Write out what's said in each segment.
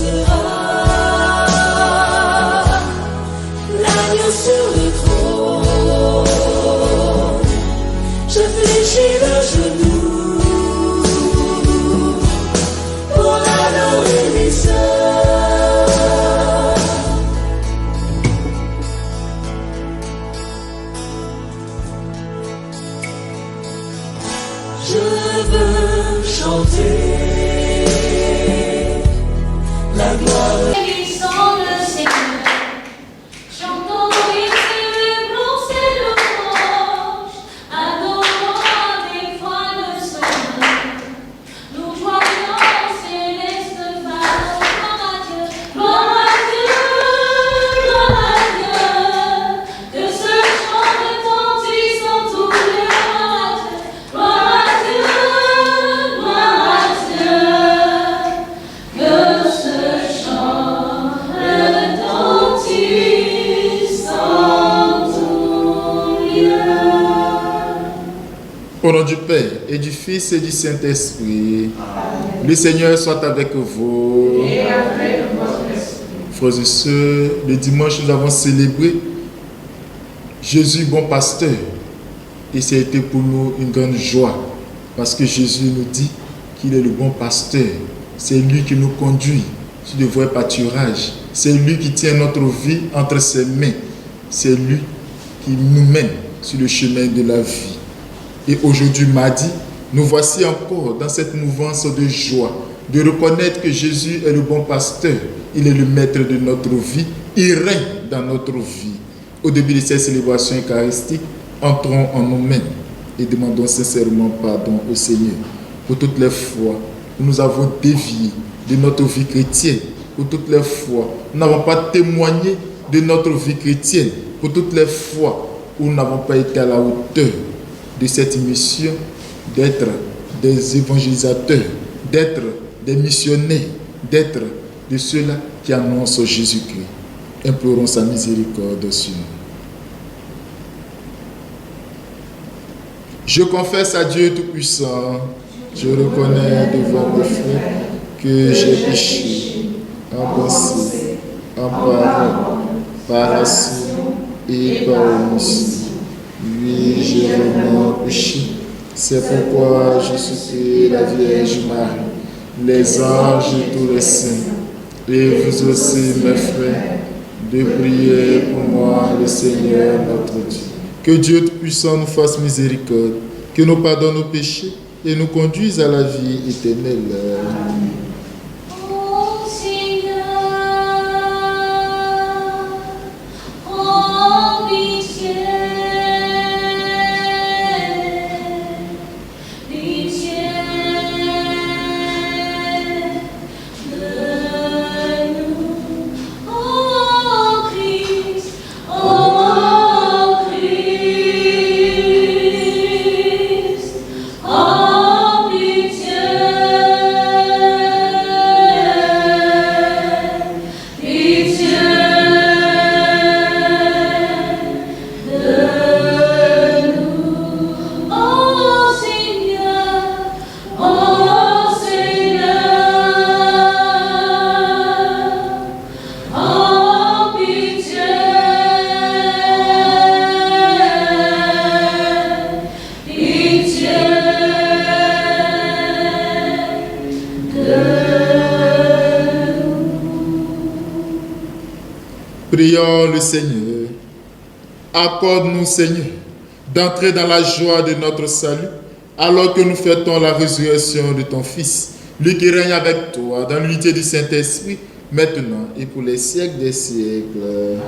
sera l'agneau sur le trône. Je fléchis le genou pour l'adorer lui seul. Je veux chanter la gloire. Bénissons le Seigneur, chantons, oui, célébrons ses louanges, adorons avec foi le Seigneur. Nous joignons céleste phare, gloire à Dieu, gloire à Dieu, que ce chant retentisse en tous les rois. Gloire à Dieu, que ce chant retentisse en tout lieu. Au nom du Père et du Fils et du Saint-Esprit, le Seigneur soit avec vous. Et avec votre esprit. Frères et sœurs, le dimanche nous avons célébré Jésus bon pasteur. Et ça a été pour nous une grande joie parce que Jésus nous dit qu'il est le bon pasteur. C'est lui qui nous conduit sur de vrais pâturages. C'est lui qui tient notre vie entre ses mains. C'est lui qui nous mène sur le chemin de la vie. Et aujourd'hui, mardi, nous voici encore dans cette mouvance de joie, de reconnaître que Jésus est le bon pasteur. Il est le maître de notre vie. Il règne dans notre vie. Au début de cette célébration eucharistique, entrons en nous-mêmes et demandons sincèrement pardon au Seigneur pour toutes les fois où nous avons dévié de notre vie chrétienne, pour toutes les fois où nous n'avons pas témoigné de notre vie chrétienne, pour toutes les fois où nous n'avons pas été à la hauteur de cette mission d'être des évangélisateurs, d'être des missionnaires, d'être de ceux-là qui annoncent Jésus-Christ. Implorons sa miséricorde sur nous. Je confesse à Dieu Tout-Puissant, je reconnais devant mes frères que j'ai péché en pensée, en parole, par action et par omission. Oui, j'ai vraiment péché. C'est pourquoi je supplie la Vierge Marie, les anges et tous les saints, et vous aussi, mes frères, de prier pour moi, le Seigneur notre Dieu. Que Dieu Tout-Puissant nous fasse miséricorde, que nous pardonne nos péchés et nous conduise à la vie éternelle. Ô Seigneur, ô pitié, pitié de nous. Ô Christ, ô Christ, ô pitié, pitié de nous. Ô Seigneur, ô Seigneur, ô pitié, pitié de nous. Prions le Seigneur. Accorde-nous, Seigneur, d'entrer dans la joie de notre salut, alors que nous fêtons la résurrection de ton Fils, lui qui règne avec toi dans l'unité du Saint-Esprit, maintenant et pour les siècles des siècles.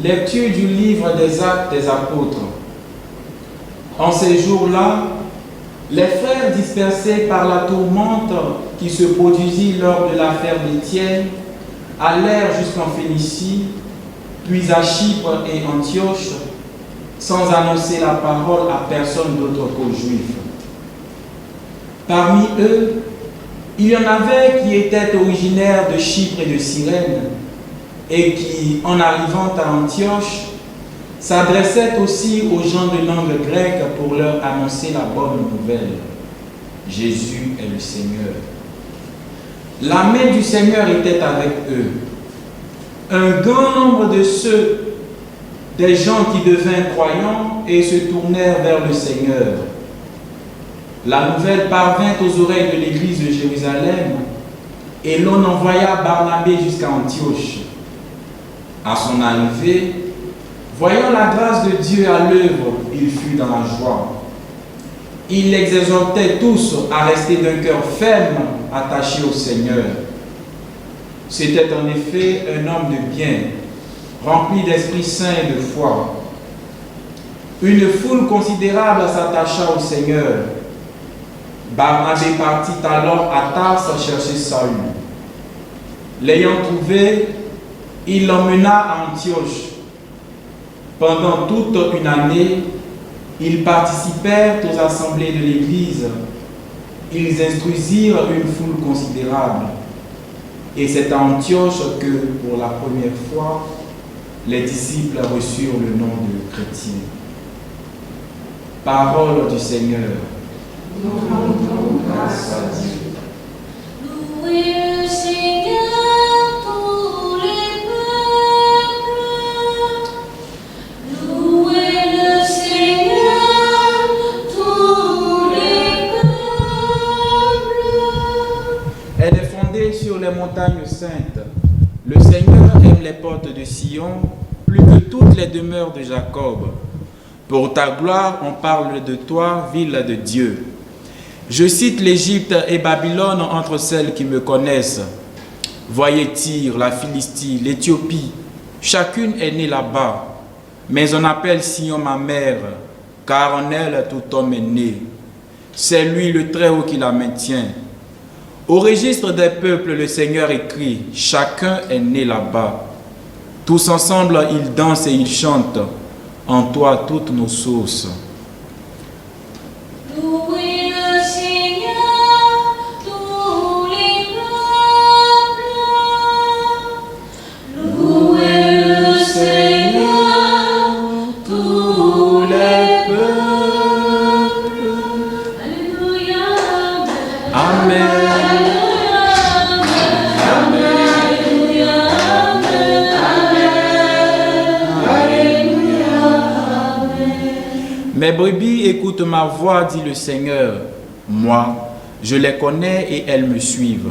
Lecture du livre des Actes des Apôtres. En ces jours-là, les frères dispersés par la tourmente qui se produisit lors de l'affaire d'Étienne allèrent jusqu'en Phénicie, puis à Chypre et Antioche, sans annoncer la parole à personne d'autre qu'aux Juifs. Parmi eux, Il y en avait qui étaient originaires de Chypre et de Cyrène, et qui, en arrivant à Antioche, s'adressaient aussi aux gens de langue grecque pour leur annoncer la bonne nouvelle. Jésus est le Seigneur. La main du Seigneur était avec eux. Un grand nombre de ceux, des gens qui devinrent croyants et se tournèrent vers le Seigneur. La nouvelle parvint aux oreilles de l'église de Jérusalem et l'on envoya Barnabé jusqu'à Antioche. À son arrivée, voyant la grâce de Dieu à l'œuvre, il fut dans la joie. Il les exhortait tous à rester d'un cœur ferme, attaché au Seigneur. C'était en effet un homme de bien, rempli d'Esprit Saint et de foi. Une foule considérable s'attacha au Seigneur. Barnabé partit alors à Tarse chercher Saül. L'ayant trouvé, il l'emmena à Antioche. Pendant toute une année, ils participèrent aux assemblées de l'Église. Ils instruisirent une foule considérable. Et c'est à Antioche que, pour la première fois, les disciples reçurent le nom de chrétiens. Parole du Seigneur. Nous rendons grâce à Dieu. Louez le Seigneur, tous les peuples. Louez le Seigneur, tous les peuples. Elle est fondée sur les montagnes saintes. Le Seigneur aime les portes de Sion plus que toutes les demeures de Jacob. Pour ta gloire, on parle de toi, ville de Dieu. Je cite l'Égypte et Babylone entre celles qui me connaissent. Voyez Tyr, la Philistie, l'Éthiopie, chacune est née là-bas. Mais on appelle Sion ma mère, car en elle tout homme est né. C'est lui le Très-Haut qui la maintient. Au registre des peuples, le Seigneur écrit, chacun est né là-bas. Tous ensemble, ils dansent et ils chantent. En toi, toutes nos sources. Louez le Seigneur, tous les peuples. Louez le Seigneur, tous les peuples. Alléluia. Amen. Mes brebis écoutent ma voix, dit le Seigneur. Moi, je les connais et elles me suivent.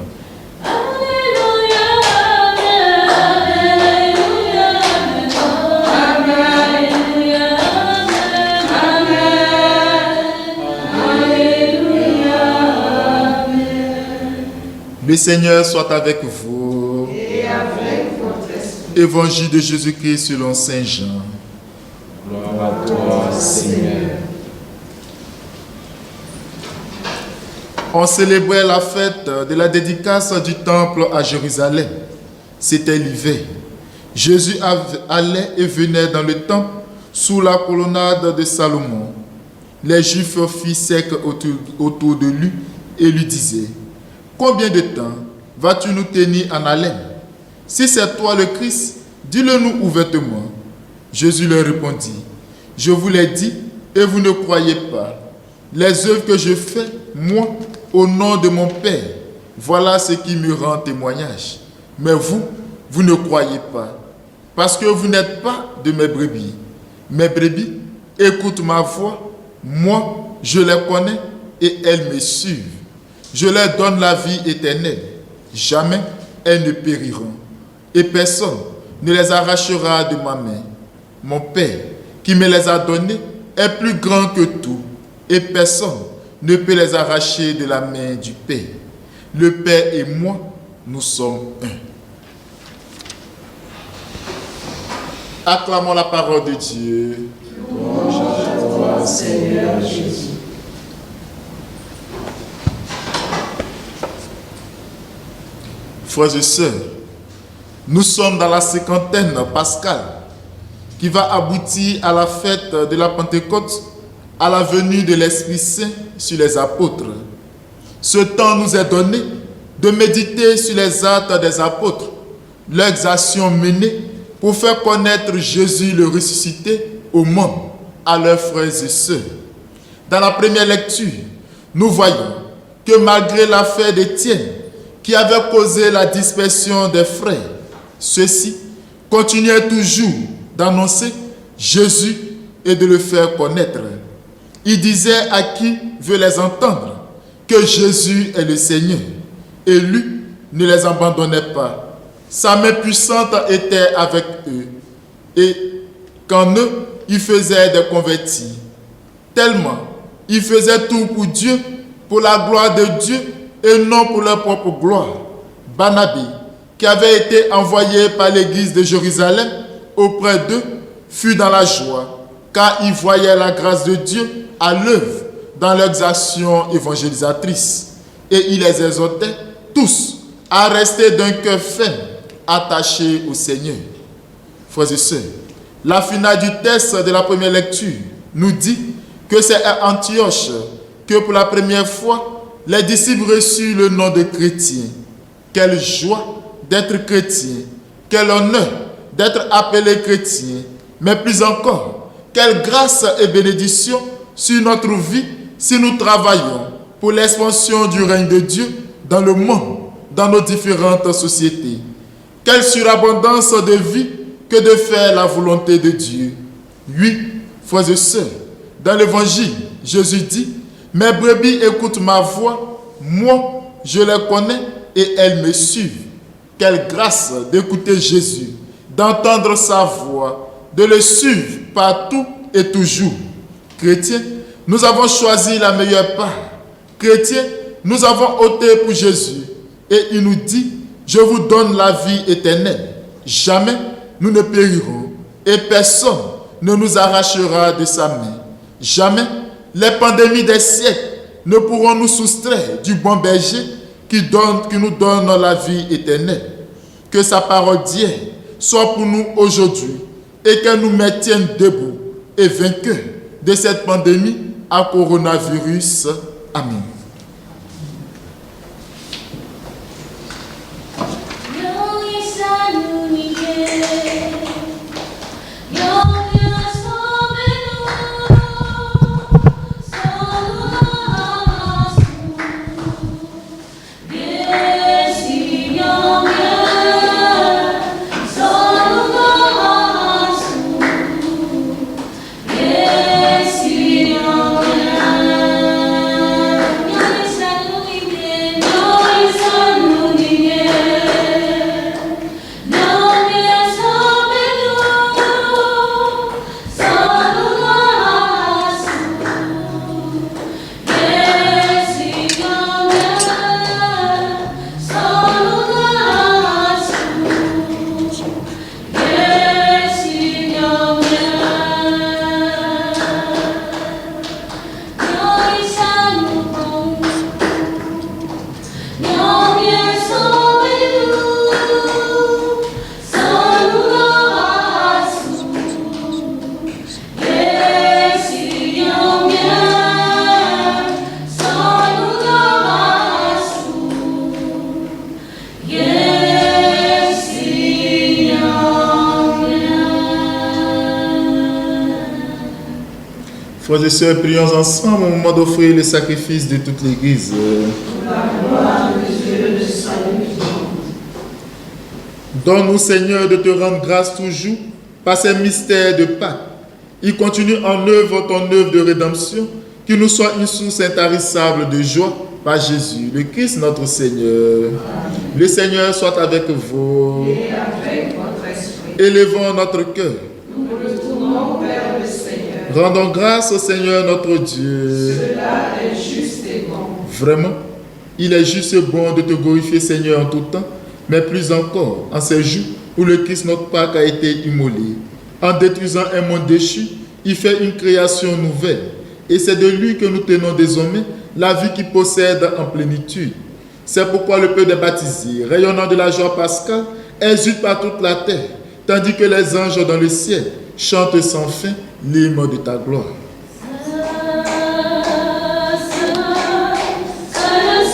Le Seigneur soit avec vous. Et avec votre esprit. Évangile de Jésus-Christ selon Saint Jean. Gloire à toi, Seigneur. On célébrait la fête de la dédicace du temple à Jérusalem. C'était l'hiver. Jésus allait et venait dans le temple sous la colonnade de Salomon. Les Juifs firent cercle autour de lui et lui disaient: combien de temps vas-tu nous tenir en haleine? Si c'est toi le Christ, dis-le-nous ouvertement. Jésus leur répondit: je vous l'ai dit et vous ne croyez pas. Les œuvres que je fais, moi, au nom de mon Père, voilà ce qui me rend témoignage. Mais vous ne croyez pas, parce que vous n'êtes pas de mes brebis. Mes brebis écoutent ma voix, moi, je les connais et elles me suivent. Je leur donne la vie éternelle. Jamais elles ne périront. Et personne ne les arrachera de ma main. Mon Père, qui me les a donnés, est plus grand que tout. Et personne ne peut les arracher de la main du Père. Le Père et moi, nous sommes un. Acclamons la parole de Dieu. Louange à toi, Seigneur Jésus. Frères et sœurs, nous sommes dans la cinquantaine pascale qui va aboutir à la fête de la Pentecôte, à la venue de l'Esprit Saint sur les apôtres. Ce temps nous est donné de méditer sur les actes des apôtres, leurs actions menées pour faire connaître Jésus le ressuscité au monde, à leurs frères et sœurs. Dans la première lecture, nous voyons que malgré l'affaire d'Étienne, qui avait causé la dispersion des frères, ceux-ci continuaient toujours d'annoncer Jésus et de le faire connaître. Ils disaient à qui veut les entendre que Jésus est le Seigneur, et lui ne les abandonnait pas. Sa main puissante était avec eux, et qu'en eux, il faisait des convertis. Tellement, ils faisaient tout pour Dieu, pour la gloire de Dieu, et non pour leur propre gloire. Barnabé, qui avait été envoyé par l'église de Jérusalem auprès d'eux, fut dans la joie, car il voyait la grâce de Dieu à l'œuvre dans leurs actions évangélisatrices. Et il les exhortait tous à rester d'un cœur ferme, attachés au Seigneur. Frères et sœurs, la finale du texte de la première lecture nous dit que c'est à Antioche que pour la première fois, les disciples reçurent le nom de chrétiens. Quelle joie d'être chrétien, quel honneur d'être appelé chrétien, mais plus encore, quelle grâce et bénédiction sur notre vie si nous travaillons pour l'expansion du règne de Dieu dans le monde, dans nos différentes sociétés. Quelle surabondance de vie que de faire la volonté de Dieu. Oui, frères et sœurs, dans l'évangile, Jésus dit, « Mes brebis écoutent ma voix, moi je les connais et elles me suivent. » Quelle grâce d'écouter Jésus, d'entendre sa voix, de le suivre partout et toujours. Chrétiens, nous avons choisi la meilleure part. Chrétiens, nous avons ôté pour Jésus et il nous dit, « Je vous donne la vie éternelle. » Jamais nous ne périrons et personne ne nous arrachera de sa main. Jamais les pandémies des siècles ne pourront nous soustraire du bon berger qui nous donne la vie éternelle. Que sa parole d'hier soit pour nous aujourd'hui et qu'elle nous maintienne debout et vainqueurs de cette pandémie à coronavirus. Amen. Frères et sœurs, prions ensemble au moment d'offrir le sacrifice de toute l'Église. Donne-nous, Seigneur, de te rendre grâce toujours par ces mystères de Pâques. Il continue en œuvre ton œuvre de rédemption, qu'il nous soit une source intarissable de joie par Jésus, le Christ notre Seigneur. Amen. Le Seigneur soit avec vous. Et avec votre esprit. Élevons notre cœur. Nous le tournons vers le Seigneur. Rendons grâce au Seigneur notre Dieu. Cela est juste et bon. Vraiment, il est juste et bon de te glorifier, Seigneur, en tout temps, mais plus encore en ces jours où le Christ notre Pâques a été immolé. En détruisant un monde déchu, il fait une création nouvelle. Et c'est de lui que nous tenons désormais la vie qu'il possède en plénitude. C'est pourquoi le peuple des baptisés, rayonnant de la joie pascale, exulte par toute la terre, tandis que les anges dans le ciel chantent sans fin l'hymne de ta gloire.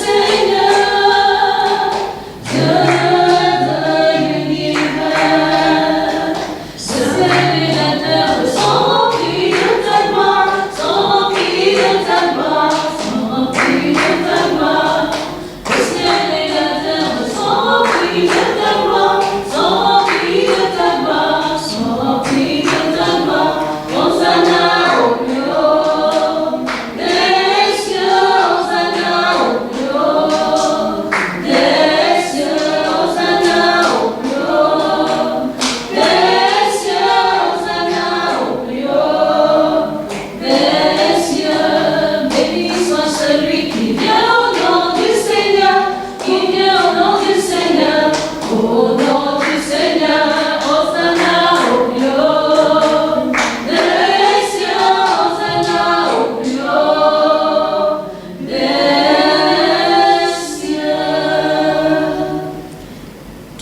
Seigneur,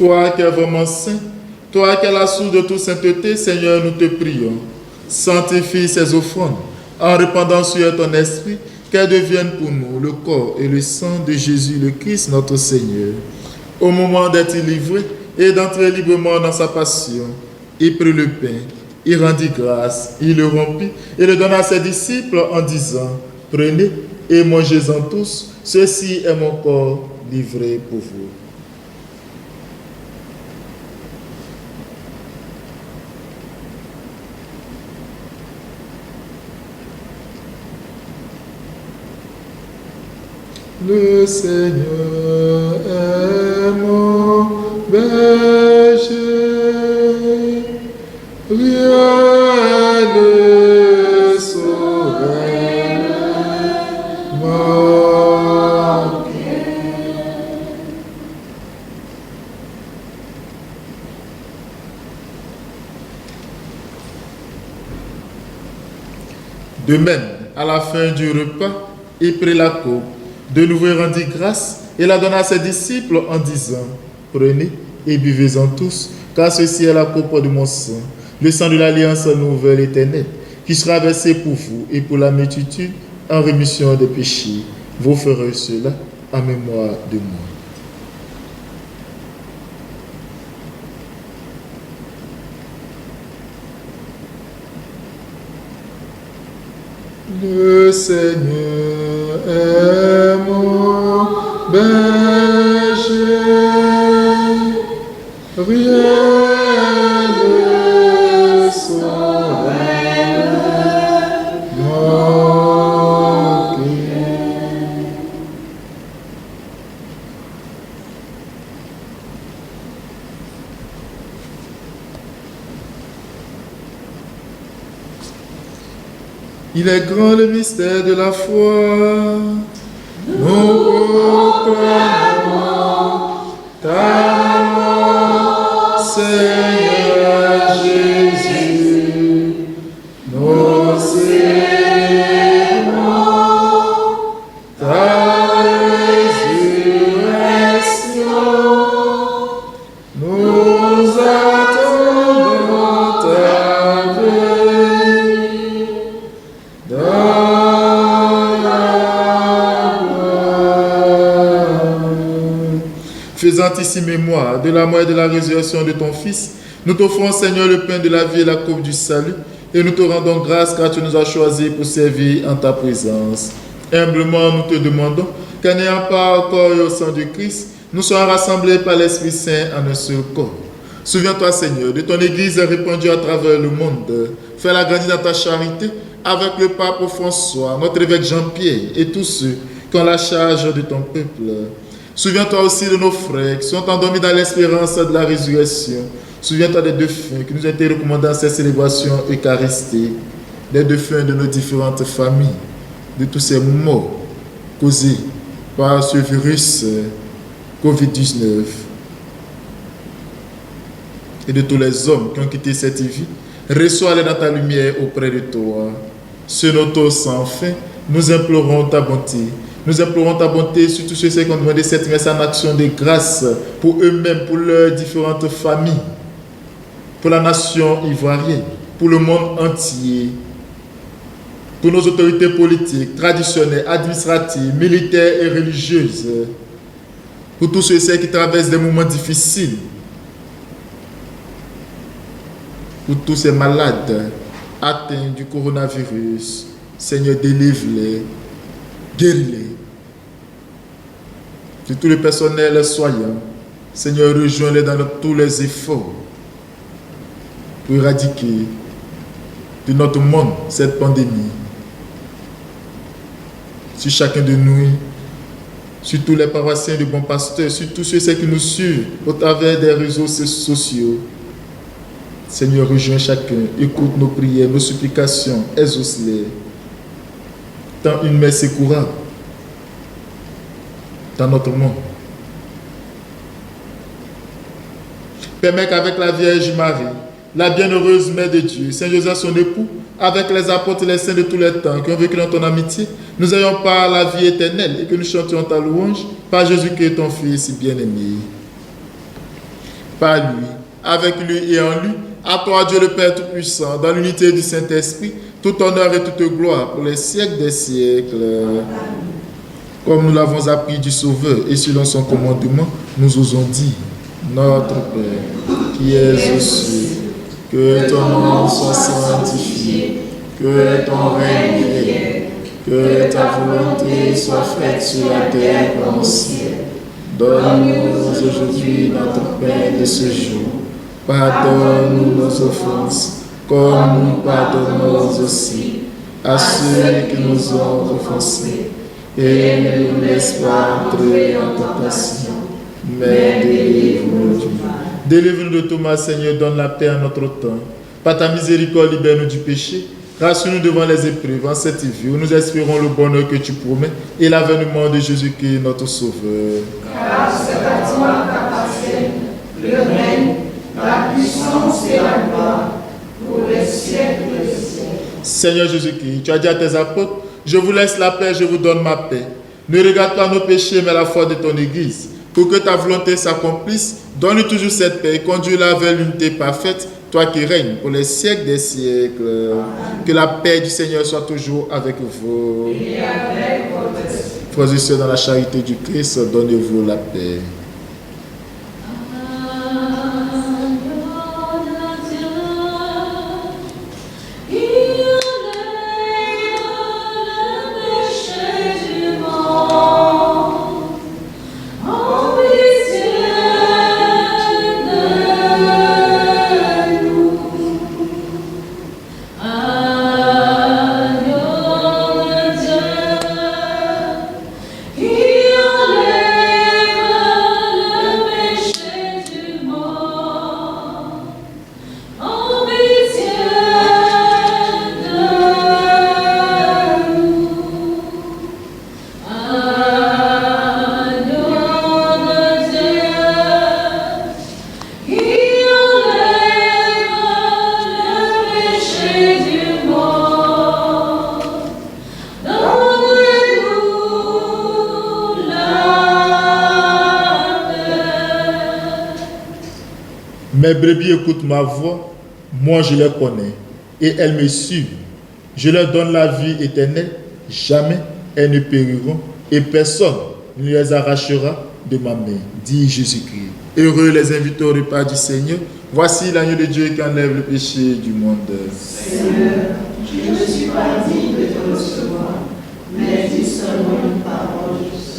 Toi qui es vraiment saint, toi qui es la source de toute sainteté, Seigneur, nous te prions. Sanctifie ces offrandes en répandant sur elles ton esprit, qu'elles deviennent pour nous le corps et le sang de Jésus le Christ, notre Seigneur. Au moment d'être livré et d'entrer librement dans sa passion, il prit le pain, il rendit grâce, il le rompit et le donna à ses disciples en disant, « Prenez et mangez-en tous, ceci est mon corps livré pour vous. » Le Seigneur est mon berger, rien ne saurait manquer. De même, à la fin du repas, il prit la coupe. De nouveau, il rendit grâce et la donna à ses disciples en disant, « Prenez et buvez-en tous, car ceci est la coupe de mon sang, le sang de l'alliance nouvelle éternelle, qui sera versé pour vous et pour la multitude en rémission des péchés. Vous ferez cela en mémoire de moi. » Le Seigneur est mon berger, rien ne saurait manquer. Il est grand le mystère de la foi. Nous proclamons ta mort, Seigneur Jésus. Nous célébrons ta résurrection. Nous attendons ta venue. Faisant ici mémoire de la mort et de la résurrection de ton Fils, nous t'offrons, Seigneur, le pain de la vie et la coupe du salut, et nous te rendons grâce car tu nous as choisis pour servir en ta présence. Humblement, nous te demandons qu'en ayant part au corps et au sang du Christ, nous soyons rassemblés par l'Esprit Saint en un seul corps. Souviens-toi, Seigneur, de ton Église répandue à travers le monde. Fais-la grandir dans ta charité avec le pape François, notre évêque Jean-Pierre et tous ceux qui ont la charge de ton peuple. Souviens-toi aussi de nos frères qui sont endormis dans l'espérance de la résurrection. Souviens-toi des défunts qui nous ont été recommandés dans ces célébrations eucharistiques, des défunts de nos différentes familles, de tous ces morts causés par ce virus Covid-19 et de tous les hommes qui ont quitté cette vie. Reçois-les dans ta lumière auprès de toi. Ce notre sans fin, nous implorons ta bonté. Nous implorons ta bonté sur tous ceux qui ont demandé cette messe en action de grâce pour eux-mêmes, pour leurs différentes familles, pour la nation ivoirienne, pour le monde entier, pour nos autorités politiques, traditionnelles, administratives, militaires et religieuses, pour tous ceux qui traversent des moments difficiles, pour tous ces malades atteints du coronavirus. Seigneur, délivre-les, guéris-les. De tout le personnel soignant, Seigneur, rejoins-les dans tous les efforts pour éradiquer de notre monde cette pandémie. Sur chacun de nous, sur tous les paroissiens de bons pasteurs, sur tous ceux qui nous suivent au travers des réseaux sociaux. Seigneur, rejoins chacun, écoute nos prières, nos supplications, exauce-les. Tant une messe courante dans notre monde. Permets qu'avec la Vierge Marie, la bienheureuse Mère de Dieu, Saint Joseph son époux, avec les apôtres et les saints de tous les temps qui ont vécu dans ton amitié, nous ayons par la vie éternelle et que nous chantions ta louange par Jésus-Christ, ton Fils bien-aimé. par lui, avec lui et en lui, à toi Dieu le Père Tout-Puissant, dans l'unité du Saint-Esprit, tout honneur et toute gloire pour les siècles des siècles. Comme nous l'avons appris du Sauveur et selon son commandement, nous osons dire, notre Père, qui es aux cieux, que ton nom soit sanctifié, que ton règne vienne, que ta volonté soit faite sur la terre comme au ciel. Donne-nous aujourd'hui notre pain de ce jour. Pardonne-nous nos offenses, comme nous pardonnons aussi à ceux qui nous ont offensés. Et ne nous laisse pas entrer en tentation, mais délivre-nous du mal. Délivre-nous de tout mal, Seigneur, donne la paix à notre temps. Par ta miséricorde, libère-nous du péché. Rassure-nous devant les épreuves en cette vie où nous espérons le bonheur que tu promets et l'avènement de Jésus-Christ, notre Sauveur. Car c'est à toi qu'appartiennent le règne, la puissance et la gloire pour les siècles des siècles. Seigneur Jésus-Christ, tu as dit à tes apôtres, je vous laisse la paix, je vous donne ma paix. Ne regarde pas nos péchés, mais la foi de ton Église. Pour que ta volonté s'accomplisse, donne-lui toujours cette paix et conduis-la vers l'unité parfaite, toi qui règnes pour les siècles des siècles. Amen. Que la paix du Seigneur soit toujours avec vous. Et avec votre esprit. Frères et sœurs, dans la charité du Christ, donnez-vous la paix. Mes brebis écoutent ma voix, moi je les connais, et elles me suivent. Je leur donne la vie éternelle, jamais elles ne périront, et personne ne les arrachera de ma main, dit Jésus-Christ. Heureux les invités au repas du Seigneur, voici l'agneau de Dieu qui enlève le péché du monde. Seigneur, je ne suis pas digne de te recevoir, mais dis seulement une parole, je suis.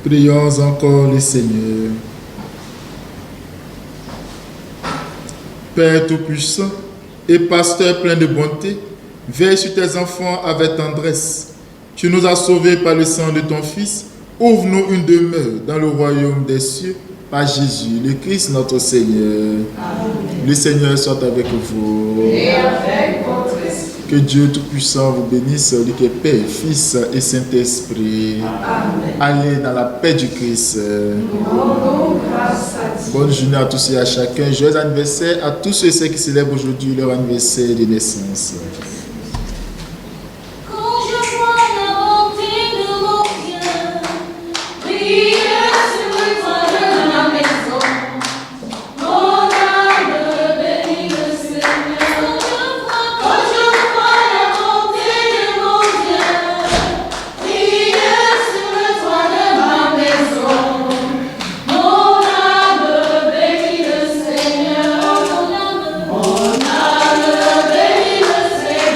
Prions encore le Seigneur. Père Tout-Puissant et Pasteur plein de bonté, veille sur tes enfants avec tendresse Tu nous as sauvés par le sang de ton Fils. Ouvre-nous une demeure dans le royaume des cieux par Jésus, le Christ notre Seigneur. Amen. Le Seigneur soit avec vous. Et avec votre esprit. Que Dieu Tout-Puissant vous bénisse, lui qui est Père, Fils et Saint-Esprit. Amen. Allez dans la paix du Christ. Nous rendons grâce à Dieu. Bonne journée à tous et à chacun. Joyeux anniversaire à tous ceux qui célèbrent aujourd'hui leur anniversaire de naissance. Quand je vois la bonté de mon Dieu, briller sur le toit de ma maison, mon âme bénit le Seigneur. Quand je vois la bonté de mon Dieu, briller sur le toit de ma maison, mon âme bénit le Seigneur. Mon âme bénit le Seigneur.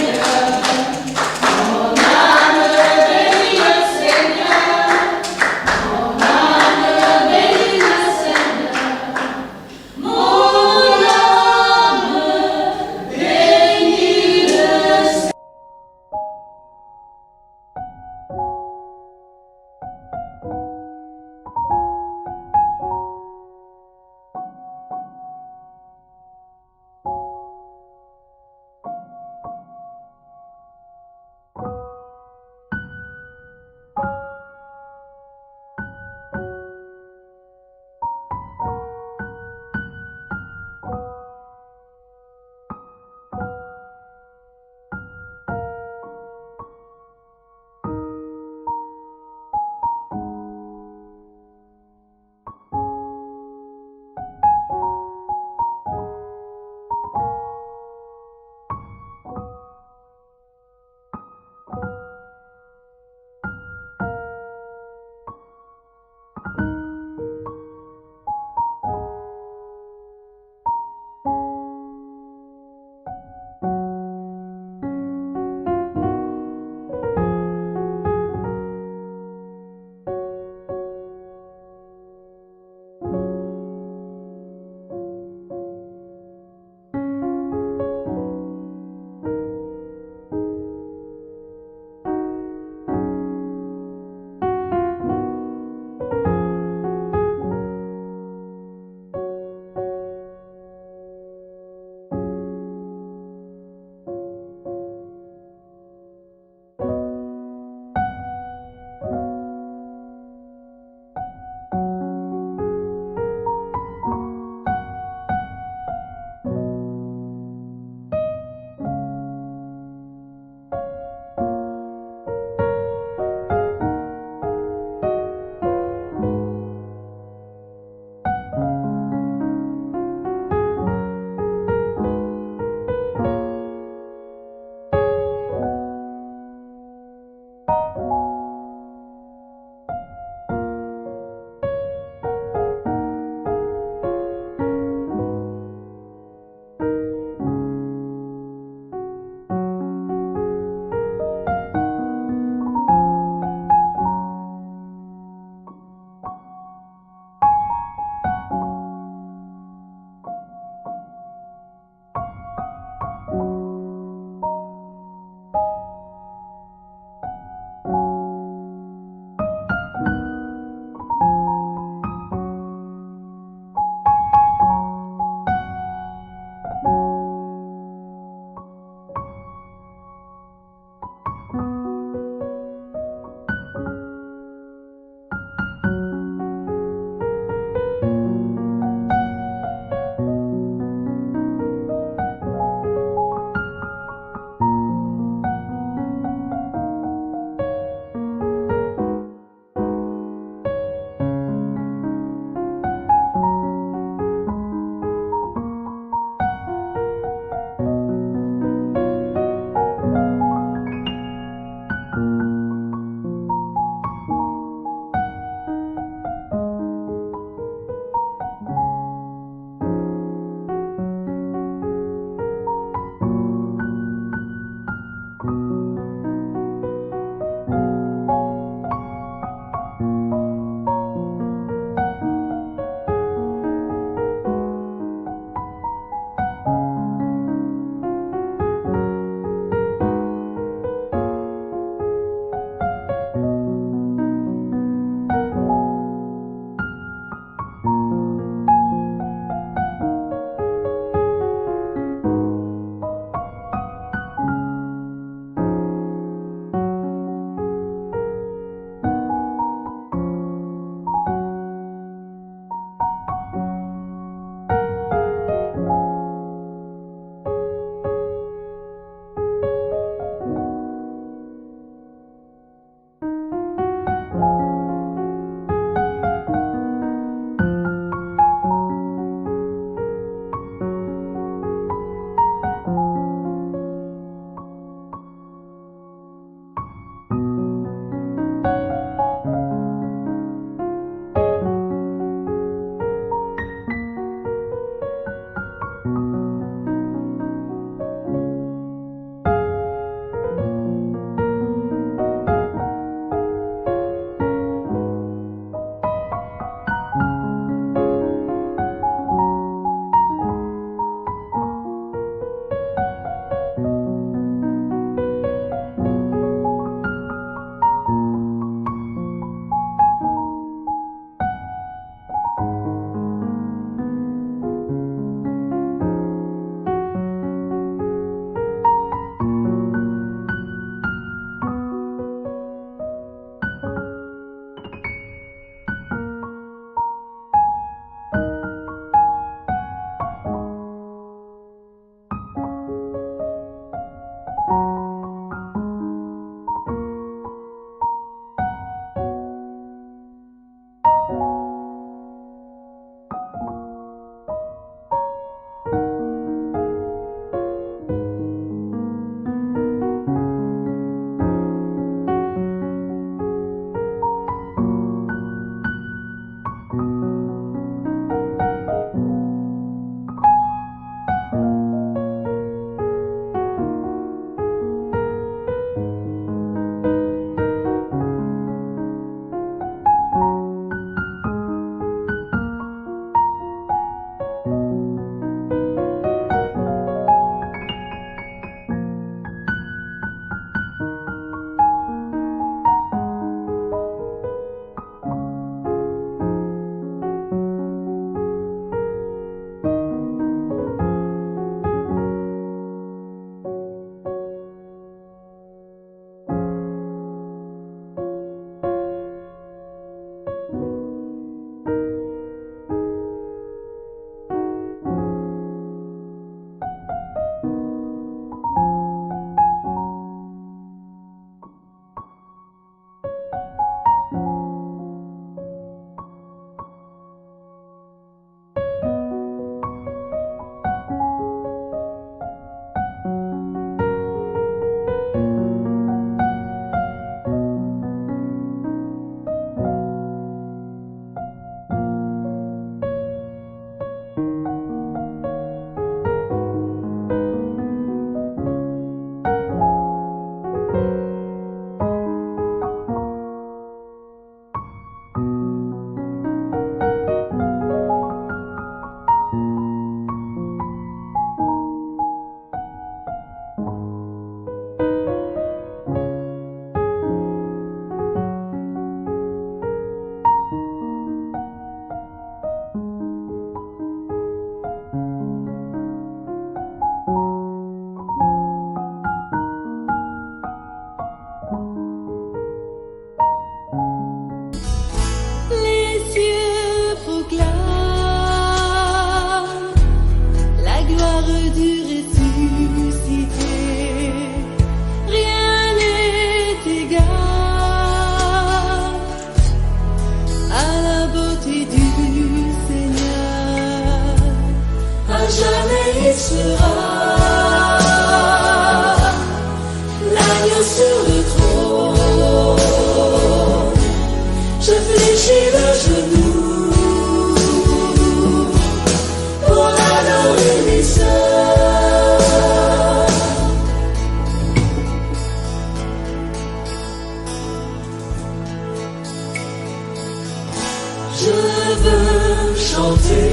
Je veux chanter